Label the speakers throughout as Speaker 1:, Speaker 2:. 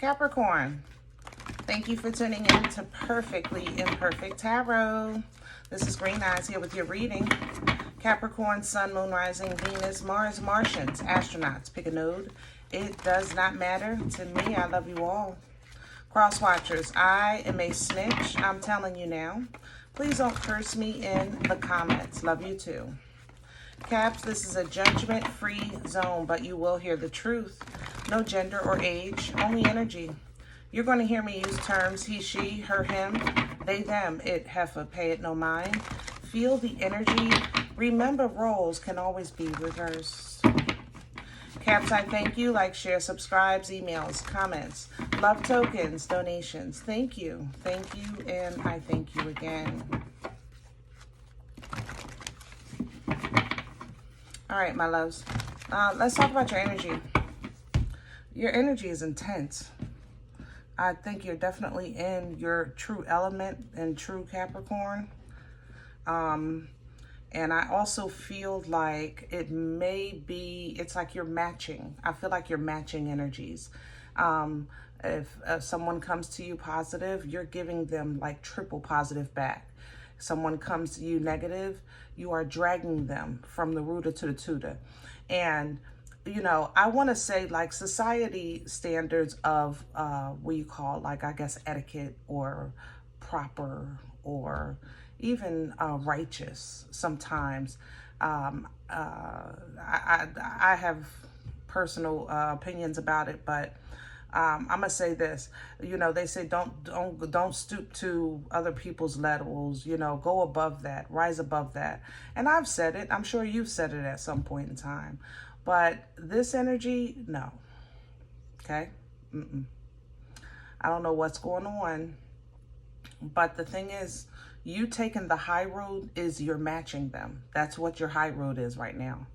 Speaker 1: Capricorn, thank you for tuning in to Perfectly Imperfect Tarot. This is Green Eyes here with your reading. Capricorn, Sun, Moon, Rising, Venus, Mars, Martians, astronauts. Pick a node. It does not matter to me. I love you all. Cross watchers, I am a snitch. I'm telling you now. Please don't curse me in the comments. Love you too. Caps, this is a judgment-free zone, but you will hear the truth. No gender or age, only energy. You're going to hear me use terms he, she, her, him, they, them, it, heifer, pay it no mind. Feel the energy. Remember, roles can always be reversed. Caps, I thank you. Like, share, subscribes, emails, comments, love tokens, donations. Thank you. Thank you, and I thank you again. All right, my loves. Let's talk about your energy. Your energy is intense. I think you're definitely in your true element and true Capricorn. And I also feel like it may be, it's like you're matching. I feel like you're matching energies. If someone comes to you positive, you're giving them like triple positive back. Someone comes to you negative, you are dragging them from the rooter to the tutor. And you know, I want to say like society standards of what you call like, I guess, etiquette or proper or even righteous sometimes. I have personal opinions about it, but I'm gonna say this. You know, they say don't stoop to other people's levels. You know, go above that, rise above that. And I've said it. I'm sure you've said it at some point in time. But this energy, no. Okay? I don't know what's going on. But the thing is, you taking the high road is you're matching them. That's what your high road is right now.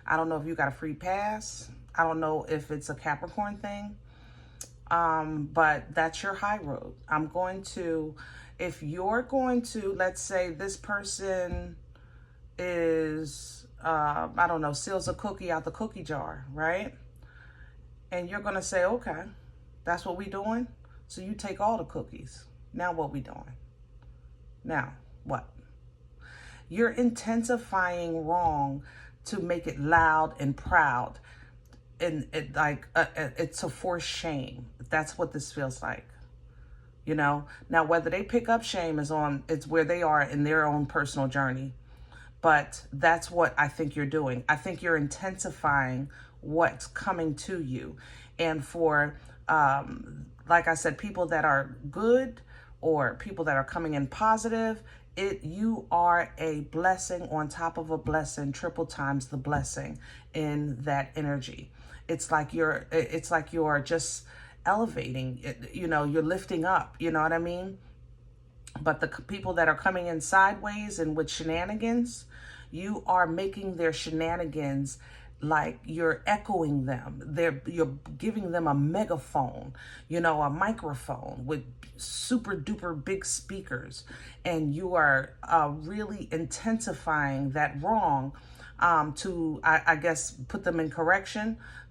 Speaker 1: I don't know if you got a free pass. I don't know if it's a Capricorn thing. But that's your high road. I'm going to, if you're going to, let's say this person is, I don't know, steals a cookie out the cookie jar, right? And you're going to say, okay, that's what we doing? So you take all the cookies. Now what we doing? Now what? You're intensifying wrong to make it loud and proud. And it like, it's a forced shame. That's what this feels like. You know, now whether they pick up shame is on, it's where they are in their own personal journey. But that's what I think you're doing. I think you're intensifying what's coming to you. And for, like I said, people that are good or people that are coming in positive, you are a blessing on top of a blessing, triple times the blessing in that energy. It's like you're just elevating it, you know, you're lifting up, you know what I mean? But the people that are coming in sideways and with shenanigans, you are making their shenanigans like you're echoing them. You're giving them a megaphone, you know, a microphone with super duper big speakers. And you are really intensifying that wrong to, I guess, put them in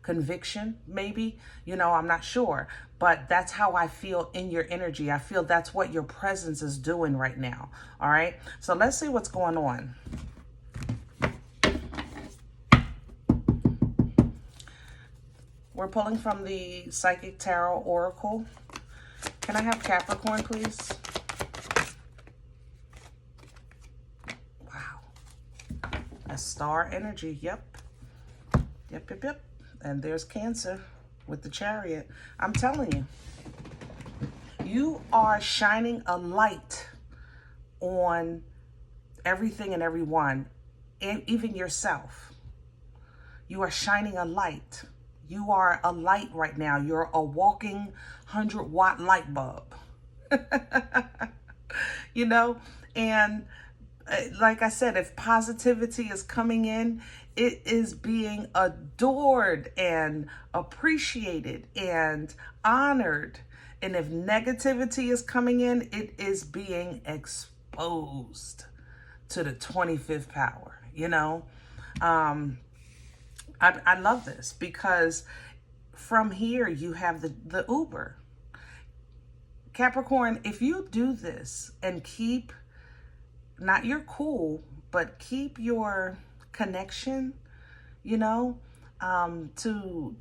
Speaker 1: conviction, maybe, you know, I'm not sure. But that's how I feel in your energy. I feel that's what your presence is doing right now. All right. So let's see what's going on. We're pulling from the Psychic Tarot Oracle. Can I have Capricorn, please? Wow. A star energy. Yep. Yep. And there's Cancer with the Chariot. I'm telling you, you are shining a light on everything and everyone, and even yourself. You are shining a light. You are a light right now. You're a walking 100-watt light bulb. You know, and like I said, if positivity is coming in, it is being adored and appreciated and honored. And if negativity is coming in, it is being exposed to the 25th power, you know? I love this because from here, you have the Uber. Capricorn, if you do this and keep, not your cool, but keep your connection, you know, to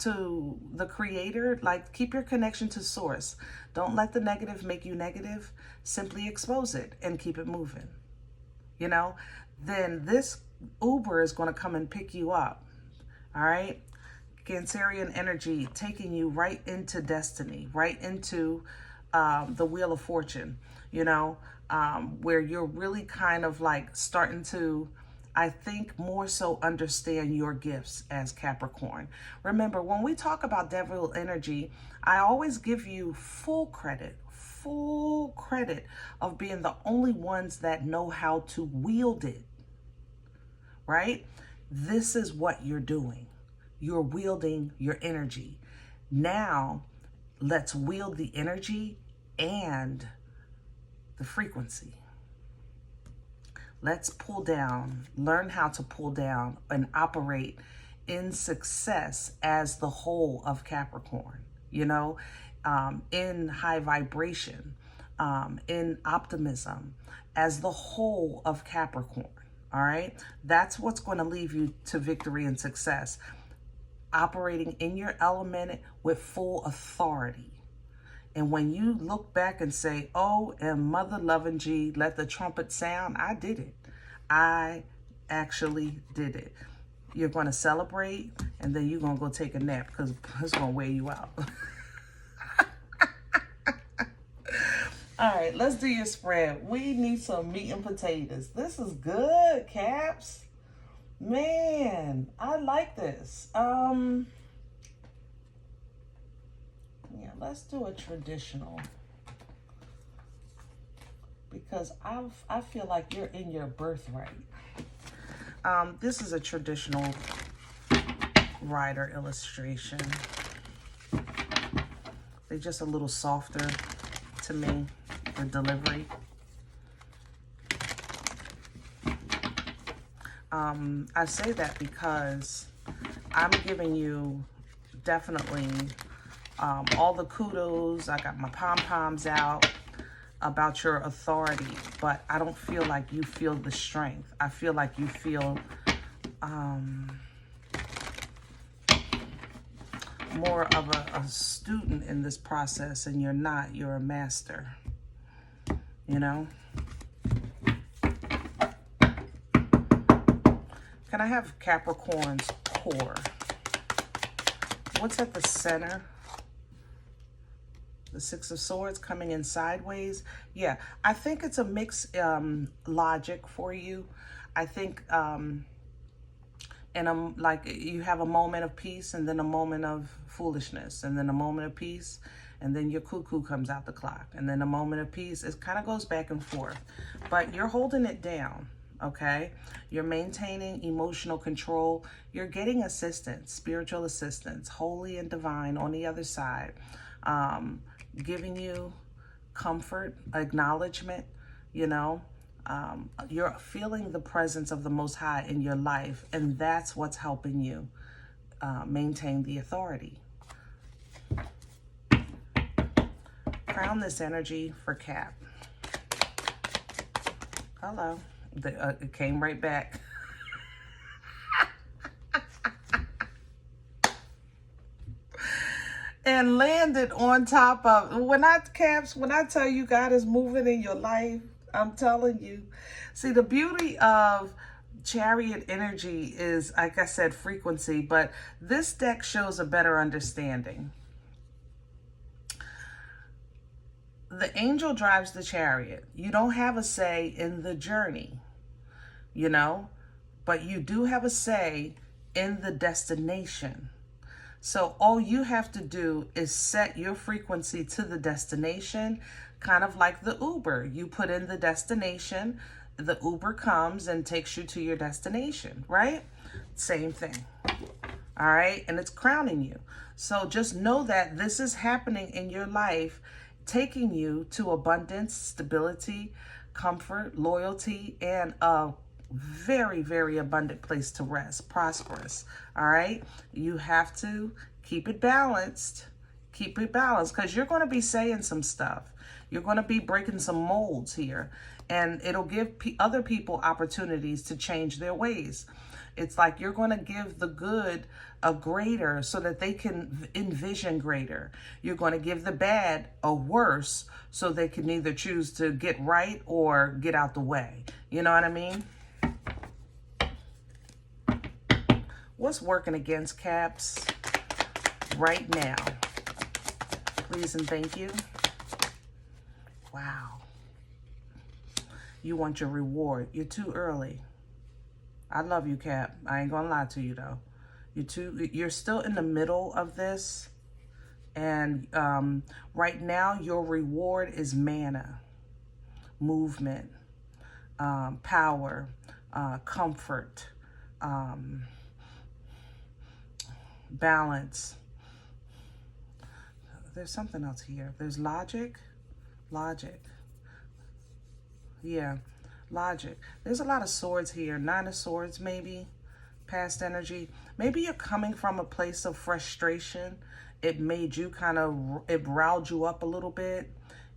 Speaker 1: the creator, like keep your connection to source. Don't let the negative make you negative. Simply expose it and keep it moving, you know, then this Uber is going to come and pick you up. All right. Cancerian energy taking you right into destiny, right into the Wheel of Fortune, you know, where you're really kind of like starting to, I think, more so understand your gifts as Capricorn. Remember, when we talk about devil energy, I always give you full credit of being the only ones that know how to wield it, right? This is what you're doing. You're wielding your energy. Now, let's wield the energy and the frequency. Let's pull down, learn how to pull down and operate in success as the whole of Capricorn, you know, in high vibration, in optimism, as the whole of Capricorn, all right? That's what's going to lead you to victory and success. Operating in your element with full authority. And when you look back and say, oh, and mother loving G, let the trumpet sound, I did it. I actually did it. You're going to celebrate, and then you're going to go take a nap because it's going to wear you out. All right, let's do your spread. We need some meat and potatoes. This is good, Caps. Man, I like this. Yeah, let's do a traditional, because I feel like you're in your birthright. This is a traditional rider illustration. They're just a little softer to me, the delivery. I say that because I'm giving you definitely all the kudos. I got my pom-poms out about your authority, but I don't feel like you feel the strength. I feel like you feel more of a student in this process, and you're not. You're a master, you know? Can I have Capricorn's core? What's at the center? The Six of Swords coming in sideways. Yeah, I think it's a mixed logic for you. I think, like you have a moment of peace and then a moment of foolishness and then a moment of peace and then your cuckoo comes out the clock and then a moment of peace. It kind of goes back and forth, but you're holding it down. Okay, you're maintaining emotional control. You're getting assistance, spiritual assistance, holy and divine on the other side, giving you comfort, acknowledgement, you know. You're feeling the presence of the Most High in your life, and that's what's helping you maintain the authority. Crown this energy for Cap. Hello. It came right back. And landed on top of, when I tell you God is moving in your life, I'm telling you. See, the beauty of Chariot energy is, like I said, frequency, but this deck shows a better understanding. The angel drives the chariot. You don't have a say in the journey, you know, but you do have a say in the destination. So all you have to do is set your frequency to the destination, kind of like the Uber. You put in the destination, the Uber comes and takes you to your destination, right? Same thing. All right. And it's crowning you. So just know that this is happening in your life, taking you to abundance, stability, comfort, loyalty, and a very, very abundant place to rest, prosperous. All right. You have to Keep it balanced. Keep it balanced, because you're going to be saying some stuff. You're going to be breaking some molds here, and it'll give other people opportunities to change their ways. It's like you're going to give the good a greater so that they can envision greater. You're going to give the bad a worse so they can either choose to get right or get out the way. You know what I mean? What's working against Caps right now? Please and thank you. Wow. You want your reward. You're too early. I love you, Cap. I ain't gonna lie to you though. You're still in the middle of this. And right now your reward is mana, movement, power, comfort, balance. There's something else here. There's logic. Yeah, logic. There's a lot of swords here. 9 of Swords, maybe. Past energy. Maybe you're coming from a place of frustration. It made you it riled you up a little bit.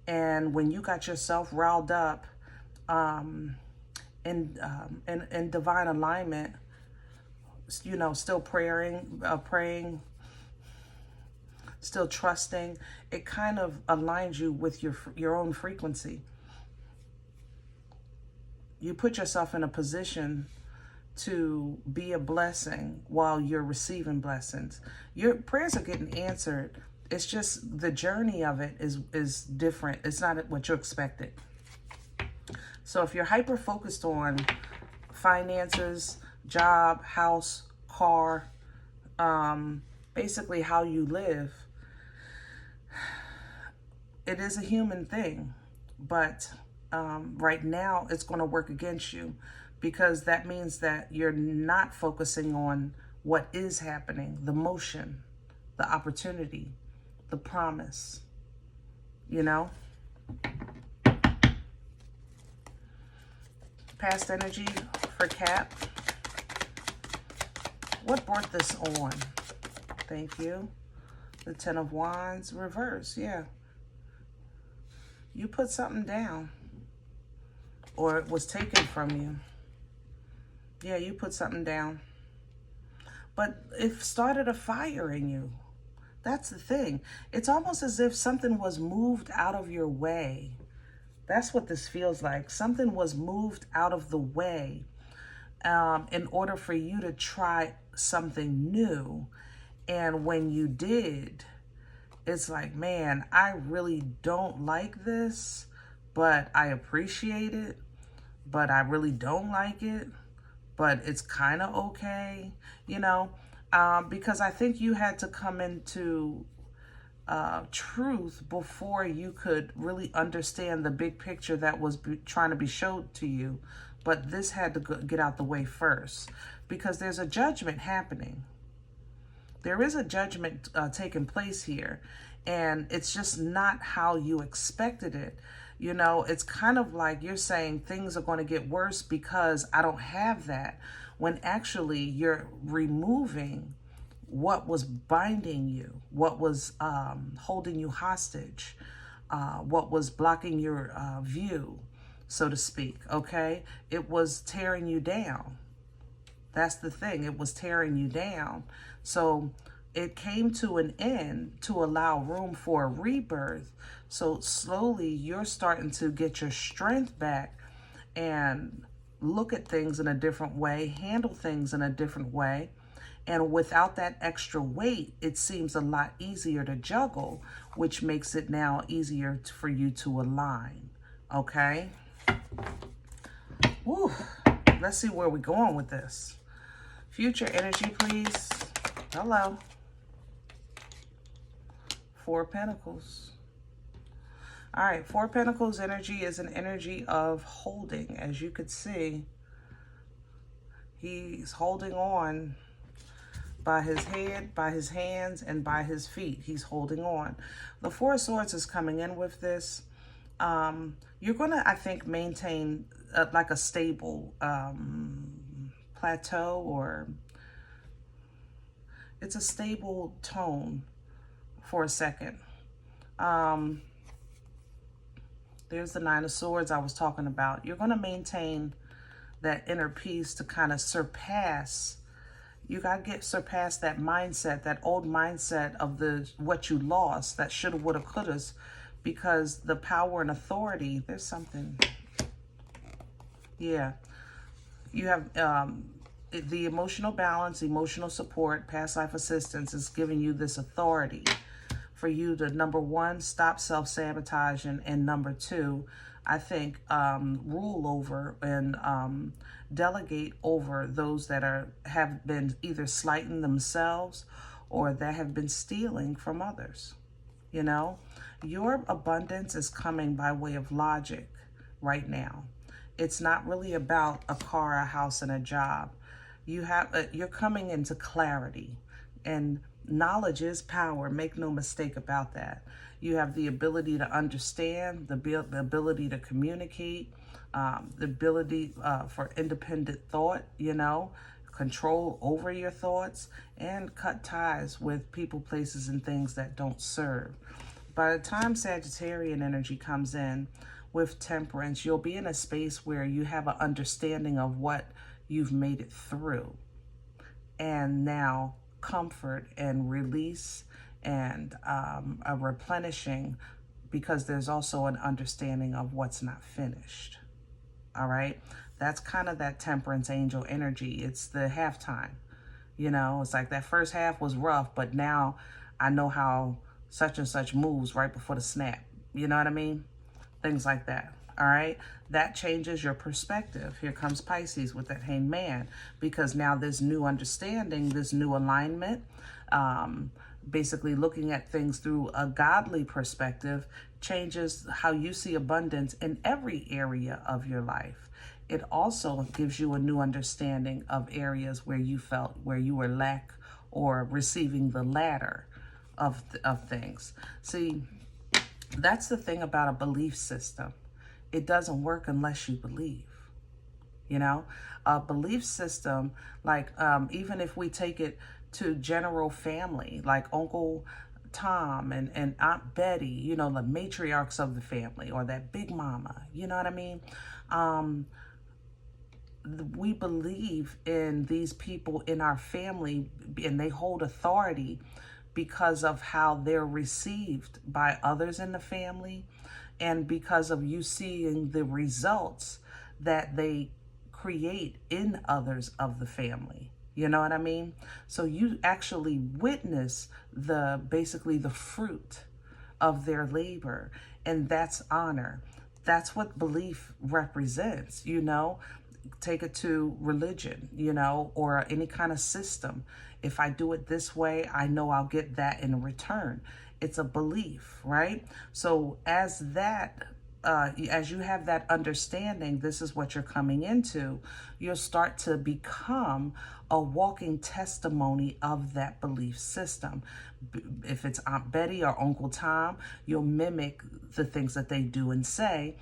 Speaker 1: And when you got yourself riled up in divine alignment, you know, still praying, still trusting, it kind of aligns you with your own frequency. You put yourself in a position to be a blessing while you're receiving blessings. Your prayers are getting answered. It's just the journey of it is different. It's not what you expected. So if you're hyper focused on finances, job, house, car, basically how you live, it is a human thing, but right now it's going to work against you, because that means that you're not focusing on what is happening, the motion, the opportunity, the promise, you know? Past energy for Cap. What brought this on? Thank you. The 10 of Wands, reverse, yeah. You put something down, or it was taken from you. Yeah, you put something down. But it started a fire in you. That's the thing. It's almost as if something was moved out of your way. That's what this feels like. Something was moved out of the way in order for you to try something new. And when you did, it's like, man, I really don't like this, but I appreciate it, but I really don't like it, but it's kind of okay, you know, because I think you had to come into truth before you could really understand the big picture that was trying to be showed to you. But this had to get out the way first, because there's a judgment happening. There is a judgment taking place here, and it's just not how you expected it. You know, it's kind of like you're saying things are going to get worse because I don't have that, when actually you're removing what was binding you, what was holding you hostage, what was blocking your view, so to speak, okay? It was tearing you down. That's the thing. It was tearing you down. So it came to an end to allow room for a rebirth. So slowly you're starting to get your strength back and look at things in a different way, handle things in a different way. And without that extra weight, it seems a lot easier to juggle, which makes it now easier for you to align. Okay? Woo. Let's see where we're going with this. Future energy, please. Hello. 4 of Pentacles. All right, 4 of Pentacles energy is an energy of holding. As you could see, he's holding on by his head, by his hands, and by his feet. He's holding on. The 4 of Swords is coming in with this. You're going to, I think, maintain like a stable plateau, or it's a stable tone for a second. There's the Nine of Swords I was talking about. You're going to maintain that inner peace to kind of surpass. You got to surpass that mindset, that old mindset of what you lost, that shoulda, woulda, couldas, because the power and authority, there's something. Yeah. You have the emotional balance, emotional support, past life assistance is giving you this authority for you to, number one, stop self-sabotaging, and number two, I think, rule over and delegate over those that have been either slighting themselves or that have been stealing from others. You know, your abundance is coming by way of logic right now. It's not really about a car, a house, and a job. You're coming into clarity, and knowledge is power. Make no mistake about that. You have the ability to understand, the ability to communicate, the ability for independent thought, you know, control over your thoughts, and cut ties with people, places, and things that don't serve. By the time Sagittarian energy comes in with Temperance, you'll be in a space where you have an understanding of what you've made it through. And now comfort and release and a replenishing, because there's also an understanding of what's not finished. All right. That's kind of that Temperance angel energy. It's the halftime. You know, it's like that first half was rough, but now I know how such and such moves right before the snap. You know what I mean? Things like that. All right. That changes your perspective. Here comes Pisces with that Hanged Man, because now this new understanding, this new alignment, basically looking at things through a godly perspective, changes how you see abundance in every area of your life. It also gives you a new understanding of areas where you felt where you were lack or receiving the latter of things. See, that's the thing about a belief system. It doesn't work unless you believe. You know, a belief system, like even if we take it to general family, like Uncle Tom and Aunt Betty, you know, the matriarchs of the family, or that big mama, you know what I mean? We believe in these people in our family, and they hold authority because of how they're received by others in the family, and because of you seeing the results that they create in others of the family. You know what I mean? So you actually witness basically the fruit of their labor, and that's honor. That's what belief represents, you know. Take it to religion, you know, or any kind of system. If I do it this way, I know I'll get that in return. It's a belief, right? So as you have that understanding, this is what you're coming into, you'll start to become a walking testimony of that belief system. If it's Aunt Betty or Uncle Tom, you'll mimic the things that they do and say,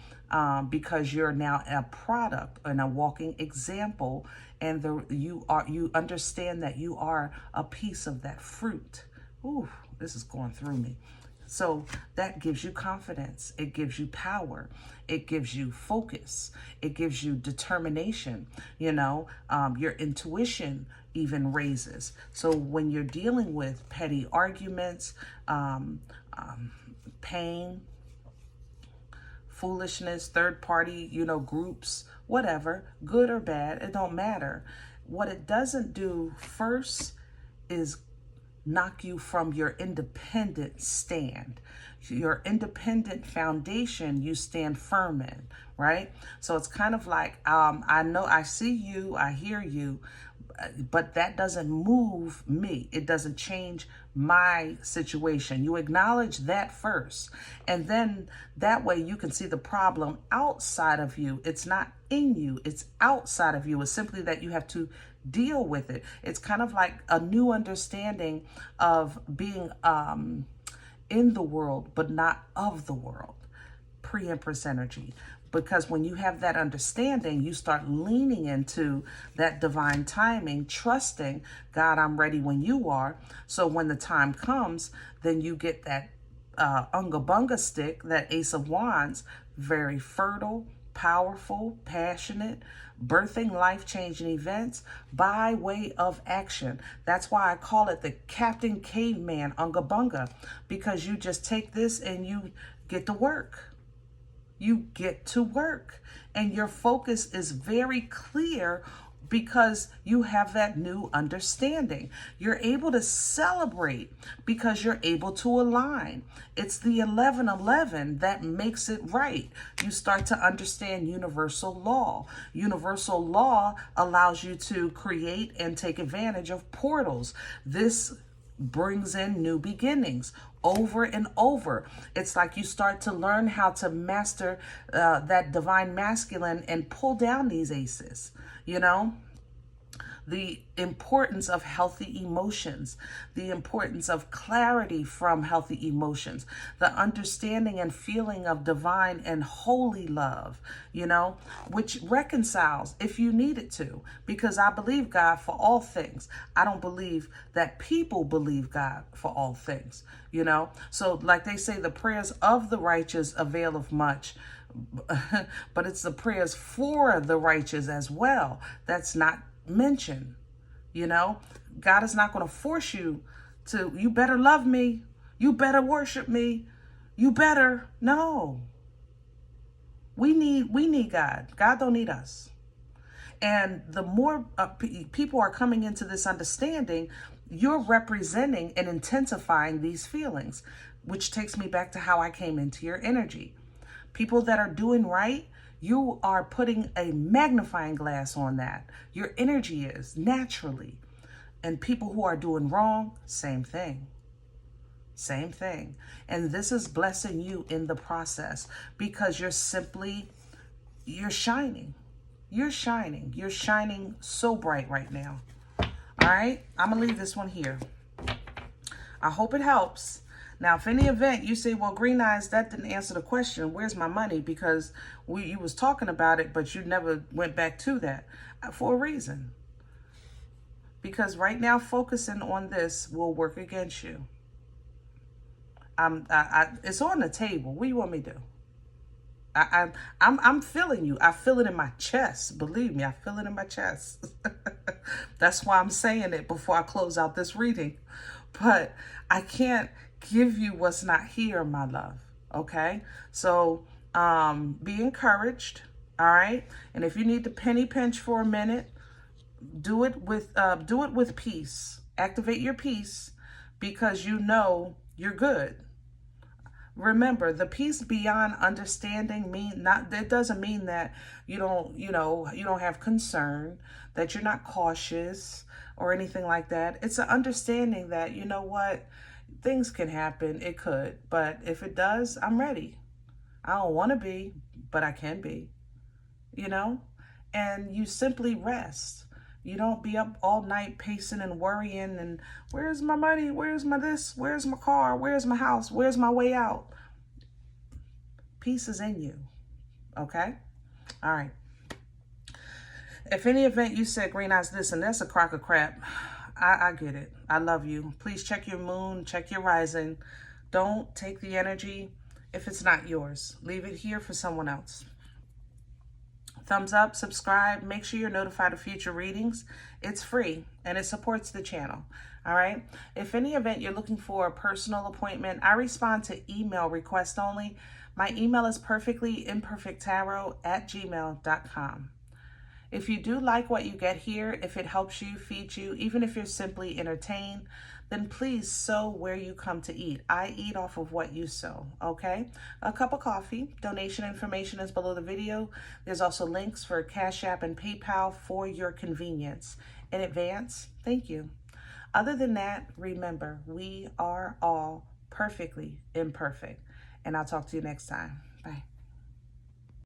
Speaker 1: because you're now a product and a walking example, and you understand that you are a piece of that fruit. Ooh, this is going through me. So that gives you confidence. It gives you power. It gives you focus. It gives you determination. You know, your intuition even raises. So when you're dealing with petty arguments, pain, foolishness, third party, you know, groups, whatever, good or bad, it don't matter. What it doesn't do first is knock you from your independent stand. Your independent foundation you stand firm in, right? So it's kind of like, I know, I see you, I hear you, but that doesn't move me. It doesn't change my situation. You acknowledge that first, and then that way you can see the problem outside of you. It's not in you, it's outside of you. It's simply that you have to deal with it. It's kind of like a new understanding of being in the world, but not of the world. Pre-Empress energy. Because when you have that understanding, you start leaning into that divine timing, trusting, God, I'm ready when you are. So when the time comes, then you get that unga bunga stick, that Ace of Wands, very fertile, powerful, passionate, birthing life-changing events by way of action. That's why I call it the Captain Caveman Unga Bunga, because you just take this and you get to work. You get to work, and your focus is very clear because you have that new understanding. You're able to celebrate because you're able to align. It's the 1111 that makes it right. You start to understand universal law. Universal law allows you to create and take advantage of portals. This brings in new beginnings over and over. It's like you start to learn how to master that divine masculine and pull down these aces, you know? The importance of healthy emotions, the importance of clarity from healthy emotions, the understanding and feeling of divine and holy love, you know, which reconciles if you need it to, because I believe God for all things. I don't believe that people believe God for all things, you know. So like they say, the prayers of the righteous availeth much. But it's the prayers for the righteous as well that's not mentioned. You know, God is not going to force you to, you better love me, you better worship me, you better. No, we need God. God don't need us. And the more people are coming into this understanding, you're representing and intensifying these feelings, which takes me back to how I came into your energy. People that are doing right, you are putting a magnifying glass on that. Your energy is naturally. And people who are doing wrong, same thing. Same thing. And this is blessing you in the process because you're shining. You're shining. You're shining so bright right now. All right? I'm going to leave this one here. I hope it helps. Now, if any event you say, well, Green Eyes, that didn't answer the question, where's my money? Because you was talking about it, but you never went back to that for a reason. Because right now, focusing on this will work against you. It's on the table. What do you want me to do? I'm feeling you. I feel it in my chest. Believe me, I feel it in my chest. That's why I'm saying it before I close out this reading. But I can't give you what's not here, my love. Okay? So be encouraged. All right? And if you need to penny pinch for a minute, do it with peace. Activate your peace because you know you're good. Remember, the peace beyond understanding that doesn't mean that you don't have concern, that you're not cautious or anything like that. It's an understanding that, you know what, things can happen. It could, but if it does, I'm ready. I don't want to be, but I can be, you know, and you simply rest. You don't be up all night pacing and worrying and where's my money? Where's my this? Where's my car? Where's my house? Where's my way out? Peace is in you. Okay? All right. If any event you said, Green Eyes, this and that's a crock of crap, I get it. I love you. Please check your moon, check your rising. Don't take the energy if it's not yours. Leave it here for someone else. Thumbs up, subscribe, make sure you're notified of future readings. It's free and it supports the channel. All right. If any event you're looking for a personal appointment, I respond to email request only. My email is perfectlyimperfecttarot@gmail.com. If you do like what you get here, if it helps you, feeds you, even if you're simply entertained, then please sow where you come to eat. I eat off of what you sow, okay? A cup of coffee. Donation information is below the video. There's also links for CashApp and PayPal for your convenience. In advance, thank you. Other than that, remember, we are all perfectly imperfect. And I'll talk to you next time. Bye.